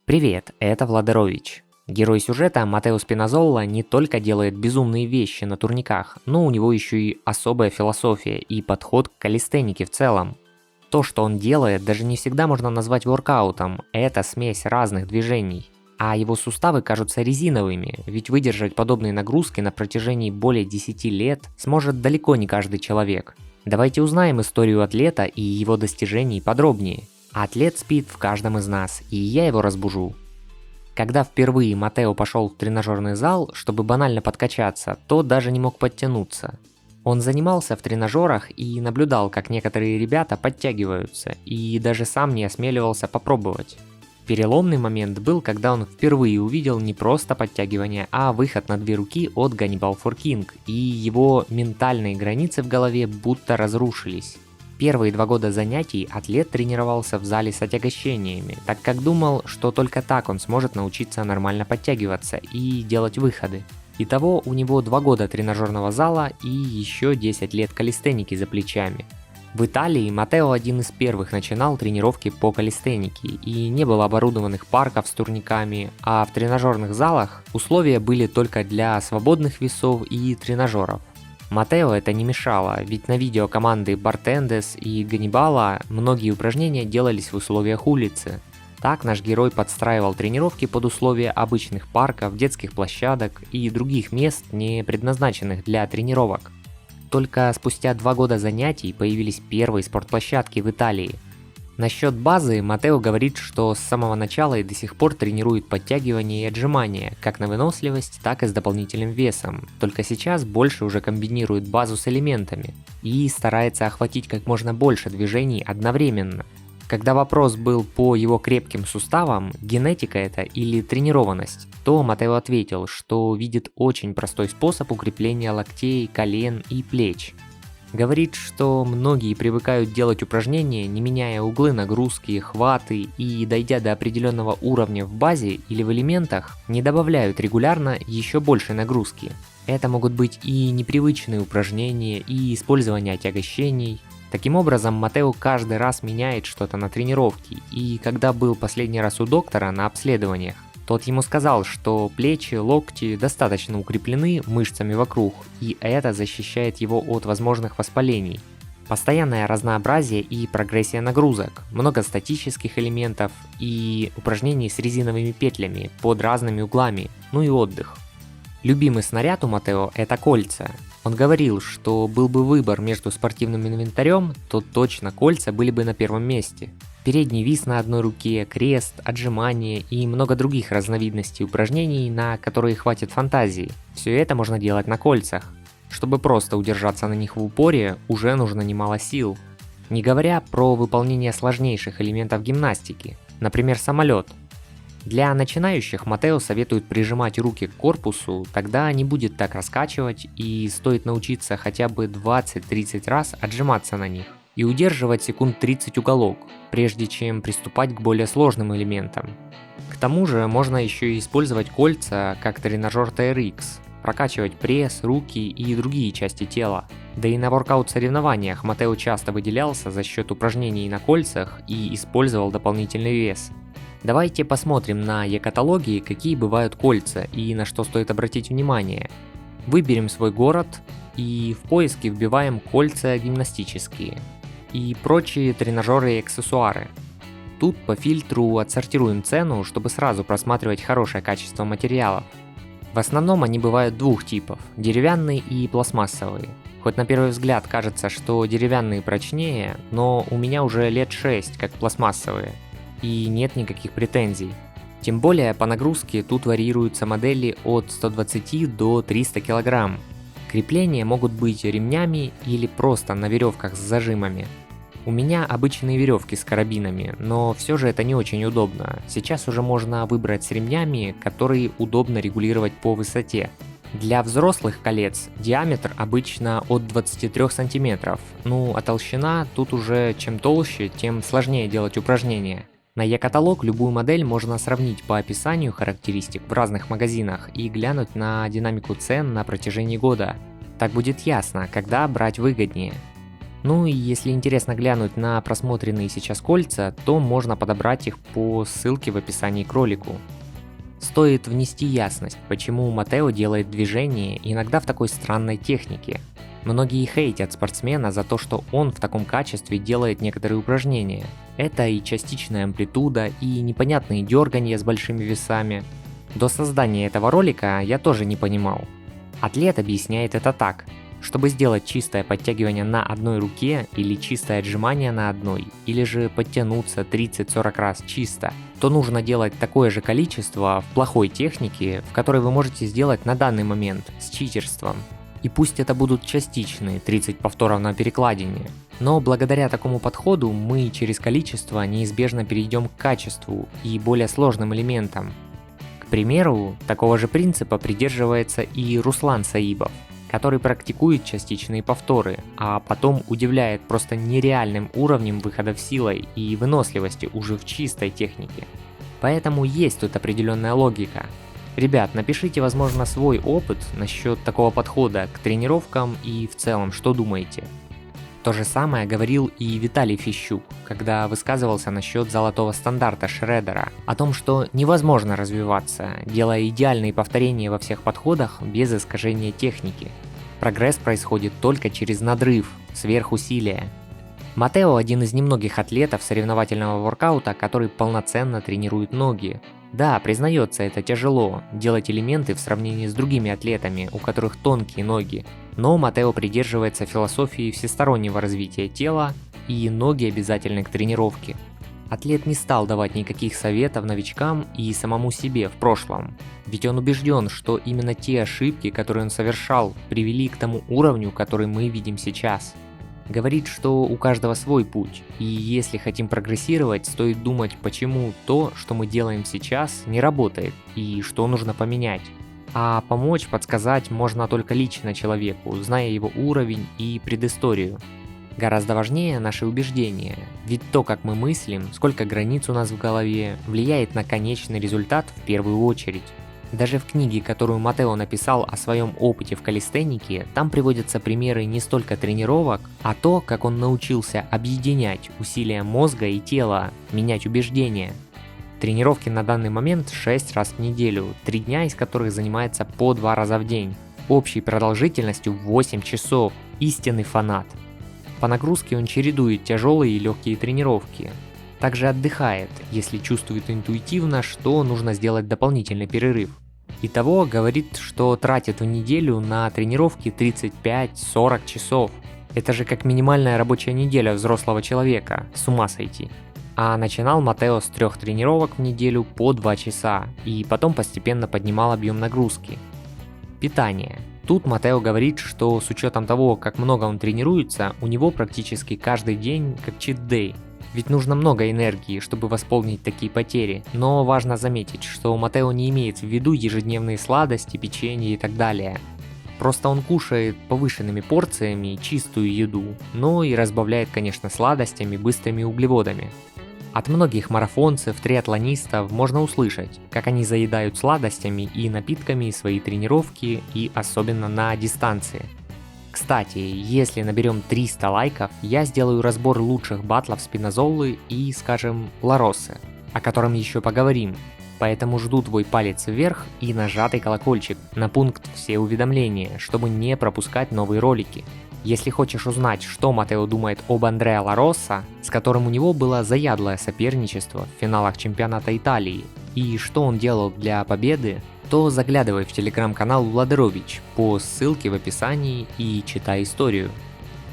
Привет, это Владарович. Герой сюжета Матео Спиназолла не только делает безумные вещи на турниках, но у него еще и особая философия и подход к калистенике в целом. То, что он делает, даже не всегда можно назвать воркаутом, это смесь разных движений. А его суставы кажутся резиновыми, ведь выдержать подобные нагрузки на протяжении более 10 лет сможет далеко не каждый человек. Давайте узнаем историю атлета и его достижений подробнее. Атлет спит в каждом из нас, и я его разбужу. Когда впервые Матео пошел в тренажерный зал, чтобы банально подкачаться, то даже не мог подтянуться. Он занимался в тренажерах и наблюдал, как некоторые ребята подтягиваются, и даже сам не осмеливался попробовать. Переломный момент был, когда он впервые увидел не просто подтягивание, а выход на 2 руки от Ганнибал Форкинг, и его ментальные границы в голове будто разрушились. Первые 2 года занятий атлет тренировался в зале с отягощениями, так как думал, что только так он сможет научиться нормально подтягиваться и делать выходы. Итого у него 2 года тренажерного зала и еще 10 лет калистеники за плечами. В Италии Матео один из первых начинал тренировки по калистенике, и не было оборудованных парков с турниками, а в тренажерных залах условия были только для свободных весов и тренажеров. Матео это не мешало, ведь на видео команды Бартендес и Ганнибала многие упражнения делались в условиях улицы. Так наш герой подстраивал тренировки под условия обычных парков, детских площадок и других мест, не предназначенных для тренировок. Только спустя 2 года занятий появились первые спортплощадки в Италии. Насчет базы Матео говорит, что с самого начала и до сих пор тренирует подтягивания и отжимания, как на выносливость, так и с дополнительным весом. Только сейчас больше уже комбинирует базу с элементами и старается охватить как можно больше движений одновременно. Когда вопрос был по его крепким суставам, генетика это или тренированность, то Матео ответил, что видит очень простой способ укрепления локтей, колен и плеч. Говорит, что многие привыкают делать упражнения, не меняя углы нагрузки, хваты, и дойдя до определенного уровня в базе или в элементах, не добавляют регулярно еще больше нагрузки. Это могут быть и непривычные упражнения, и использование отягощений. Таким образом, Матео каждый раз меняет что-то на тренировке, и когда был последний раз у доктора на обследованиях, тот ему сказал, что плечи, локти достаточно укреплены мышцами вокруг, и это защищает его от возможных воспалений. Постоянное разнообразие и прогрессия нагрузок, много статических элементов и упражнений с резиновыми петлями под разными углами, ну и отдых. Любимый снаряд у Матео – это кольца. Он говорил, что был бы выбор между спортивным инвентарем, то точно кольца были бы на первом месте. Передний вис на одной руке, крест, отжимания и много других разновидностей упражнений, на которые хватит фантазии. Все это можно делать на кольцах. Чтобы просто удержаться на них в упоре, уже нужно немало сил. Не говоря про выполнение сложнейших элементов гимнастики, например, самолет. Для начинающих Матео советует прижимать руки к корпусу, тогда не будет так раскачивать, и стоит научиться хотя бы 20-30 раз отжиматься на них и удерживать секунд 30 уголок, прежде чем приступать к более сложным элементам. К тому же можно еще и использовать кольца как тренажер TRX, прокачивать пресс, руки и другие части тела. Да и на воркаут-соревнованиях Матео часто выделялся за счет упражнений на кольцах и использовал дополнительный вес. Давайте посмотрим на e-каталоге, какие бывают кольца и на что стоит обратить внимание. Выберем свой город и в поиске вбиваем кольца гимнастические и прочие тренажеры и аксессуары. Тут по фильтру отсортируем цену, чтобы сразу просматривать хорошее качество материалов. В основном они бывают 2 типов – деревянные и пластмассовые. Хоть на первый взгляд кажется, что деревянные прочнее, но у меня уже лет 6 как пластмассовые. И нет никаких претензий. Тем более по нагрузке тут варьируются модели от 120 до 300 кг. Крепления могут быть ремнями или просто на веревках с зажимами. У меня обычные веревки с карабинами, но все же это не очень удобно. Сейчас уже можно выбрать с ремнями, которые удобно регулировать по высоте. Для взрослых колец диаметр обычно от 23 см, а толщина тут уже чем толще, тем сложнее делать упражнения. На e-каталог любую модель можно сравнить по описанию характеристик в разных магазинах и глянуть на динамику цен на протяжении года. Так будет ясно, когда брать выгоднее. Ну и если интересно глянуть на просмотренные сейчас кольца, то можно подобрать их по ссылке в описании к ролику. Стоит внести ясность, почему Матео делает движение иногда в такой странной технике. Многие хейтят спортсмена за то, что он в таком качестве делает некоторые упражнения. Это и частичная амплитуда, и непонятные дергания с большими весами. До создания этого ролика я тоже не понимал. Атлет объясняет это так. Чтобы сделать чистое подтягивание на одной руке или чистое отжимание на одной, или же подтянуться 30-40 раз чисто, то нужно делать такое же количество в плохой технике, в которой вы можете сделать на данный момент с читерством. И пусть это будут частичные 30 повторов на перекладине, но благодаря такому подходу мы через количество неизбежно перейдем к качеству и более сложным элементам. К примеру, такого же принципа придерживается и Руслан Саибов, который практикует частичные повторы, а потом удивляет просто нереальным уровнем выходов силой и выносливости уже в чистой технике. Поэтому есть тут определенная логика. Ребят, напишите, возможно, свой опыт насчет такого подхода к тренировкам и в целом, что думаете. То же самое говорил и Виталий Фищук, когда высказывался насчет золотого стандарта Шредера, о том, что невозможно развиваться, делая идеальные повторения во всех подходах без искажения техники. Прогресс происходит только через надрыв, сверхусилие. Матео один из немногих атлетов соревновательного воркаута, который полноценно тренирует ноги. Да, признается, это тяжело, делать элементы в сравнении с другими атлетами, у которых тонкие ноги. Но Матео придерживается философии всестороннего развития тела, и ноги обязательны к тренировке. Атлет не стал давать никаких советов новичкам и самому себе в прошлом, ведь он убежден, что именно те ошибки, которые он совершал, привели к тому уровню, который мы видим сейчас. Говорит, что у каждого свой путь, и если хотим прогрессировать, стоит думать, почему то, что мы делаем сейчас, не работает, и что нужно поменять. А помочь, подсказать можно только лично человеку, зная его уровень и предысторию. Гораздо важнее наши убеждения, ведь то, как мы мыслим, сколько границ у нас в голове, влияет на конечный результат в первую очередь. Даже в книге, которую Матео написал о своем опыте в калистенике, там приводятся примеры не столько тренировок, а то, как он научился объединять усилия мозга и тела, менять убеждения. Тренировки на данный момент 6 раз в неделю, 3 дня из которых занимается по 2 раза в день, общей продолжительностью 8 часов, истинный фанат. По нагрузке он чередует тяжелые и легкие тренировки. Также отдыхает, если чувствует интуитивно, что нужно сделать дополнительный перерыв. Итого говорит, что тратит в неделю на тренировки 35-40 часов. Это же как минимальная рабочая неделя взрослого человека, с ума сойти. А начинал Матео с 3 тренировок в неделю по 2 часа, и потом постепенно поднимал объем нагрузки. Питание. Тут Матео говорит, что с учетом того, как много он тренируется, у него практически каждый день как чит-дэй. Ведь нужно много энергии, чтобы восполнить такие потери, но важно заметить, что Матео не имеет в виду ежедневные сладости, печенье и так далее. Просто он кушает повышенными порциями чистую еду, но и разбавляет, конечно, сладостями, быстрыми углеводами. От многих марафонцев, триатлонистов можно услышать, как они заедают сладостями и напитками свои тренировки и особенно на дистанции. Кстати, если наберем 300 лайков, я сделаю разбор лучших батлов Спинозоллы и, скажем, Ларосы, о котором еще поговорим. Поэтому жду твой палец вверх и нажатый колокольчик на пункт «Все уведомления», чтобы не пропускать новые ролики. Если хочешь узнать, что Матео думает об Андреа Лароса, с которым у него было заядлое соперничество в финалах чемпионата Италии, и что он делал для победы, то заглядывай в телеграм-канал Владерович по ссылке в описании и читай историю.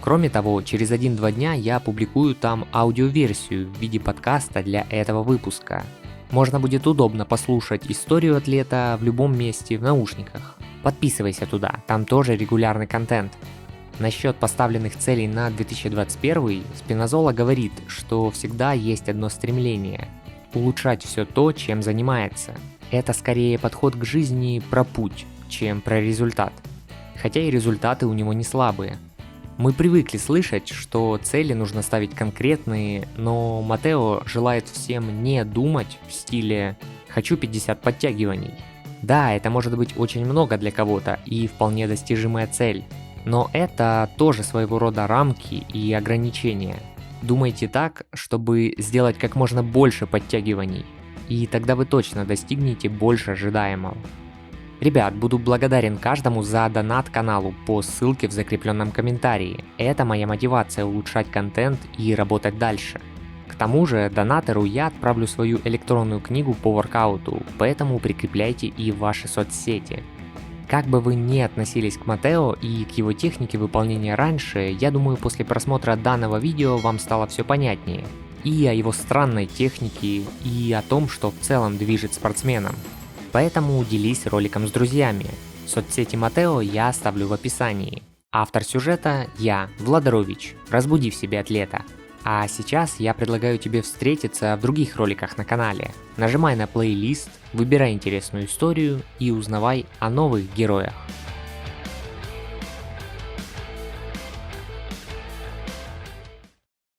Кроме того, через 1-2 дня я публикую там аудиоверсию в виде подкаста для этого выпуска. Можно будет удобно послушать историю атлета в любом месте в наушниках. Подписывайся туда, там тоже регулярный контент. Насчет поставленных целей на 2021 Спинозола говорит, что всегда есть одно стремление – улучшать все то, чем занимается. Это скорее подход к жизни про путь, чем про результат. Хотя и результаты у него не слабые. Мы привыкли слышать, что цели нужно ставить конкретные, но Матео желает всем не думать в стиле «хочу 50 подтягиваний». Да, это может быть очень много для кого-то и вполне достижимая цель. Но это тоже своего рода рамки и ограничения. Думайте так, чтобы сделать как можно больше подтягиваний, и тогда вы точно достигнете больше ожидаемого. Ребят, буду благодарен каждому за донат каналу по ссылке в закрепленном комментарии. Это моя мотивация улучшать контент и работать дальше. К тому же, донатору я отправлю свою электронную книгу по воркауту, поэтому прикрепляйте и ваши соцсети. Как бы вы ни относились к Матео и к его технике выполнения раньше, я думаю, после просмотра данного видео вам стало все понятнее. И о его странной технике, и о том, что в целом движет спортсменом. Поэтому делись роликом с друзьями. Соцсети Матео я оставлю в описании. Автор сюжета я, Владарович. Разбуди в себе атлета. А сейчас я предлагаю тебе встретиться в других роликах на канале. Нажимай на плейлист, выбирай интересную историю и узнавай о новых героях.